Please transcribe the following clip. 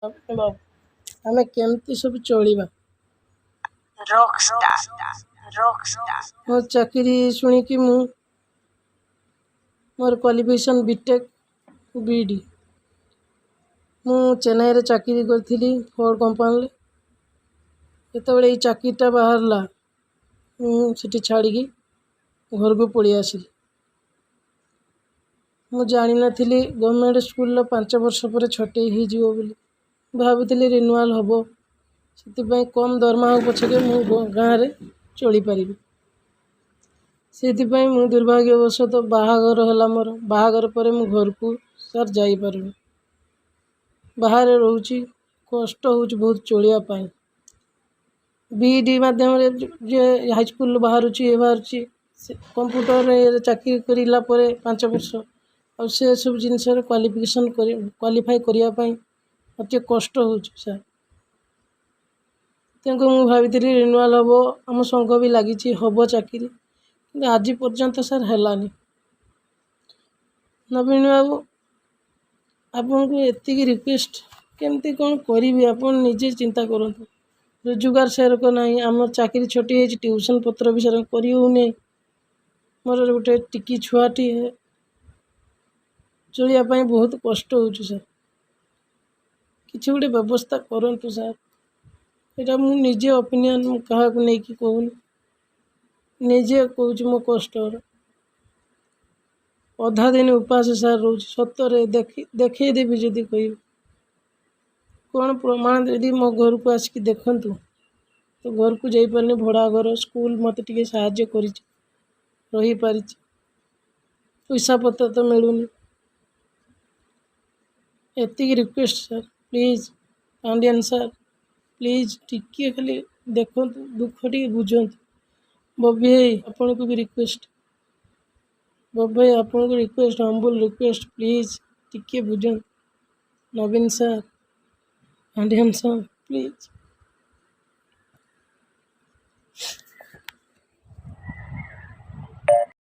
बाबू आमे केमती सब चलिबा मो चाकरी शुणी कि मोर क्वालिफिकेशन बीटेक बीडी मु चेन्नई रे चाकरी करथिली फोर्ड कंपनी जेतेबेले ये चाकरीटा बाहरला मुझे छाड़ी घर को पड़ी आसिली। मु जानी नथिली गवर्नमेंट स्कूल 5 वर्ष पर छटे ही जीवो बोली भाबुଥିଲି रिन्यूअल हबो से कम दरमा हो पछे मु गाँव रे चली पारिबी से मु दुर्भाग्यवशत बाहागर है मोर बाहागर पर मु घर को सर जाई पारुनी बाहर रोची कष्ट होची बहुत चलिया पाई बीडी माध्यम जे हाई स्कूल बाहर कंप्यूटर रे चाकरी करिला परे 5 वर्ष और से सब जिनस क्वालिफिकेशन क्वालिफाई करिया पाई अति कष्ट होची सर तेंको मु भाविଥିଲି रिन्यूअल हबो हम संघ भी लागिची हबो चाकरी कि आज पर्यंत सर हेलानी नवीन बाबू आपन को एतिकी रिक्वेस्ट केमती कौन करी आपन निजे चिंता करंतु रोजगार सेर को नहीं आम चाकरी छोटी है ट्यूशन पत्र भी सर करी होने मोर गोटे टिकी छुआटी है चलिया पाई बहुत कष्ट होची सर किछि गोटे व्यवस्था करंतु सर एटा मु निजे ओपिनियन मु कहा को नहीं कि कहूनी निजे कहूँ मो कष्ट अधा दिन उपास सर रोज सतरे देखे देवी जदि कह कौन प्रमाण यदि मो घर को आसिक देखंतु तो घर को जाई पारनी भड़ा घर स्कूल मत टिके साहाय्य करी रही पारी पैसा पत्र तो मिलूनी एतिकी request sir please Pandian sir please टिके खाली देखंतु दुख टी बुझंतु बबी आपन को भी रिक्वेस्ट बबे आपन को रिक्वेस्ट हम्बल रिक्वेस्ट प्लीज टिके बुझंतु नवीन सर पांडियन सर प्लीज।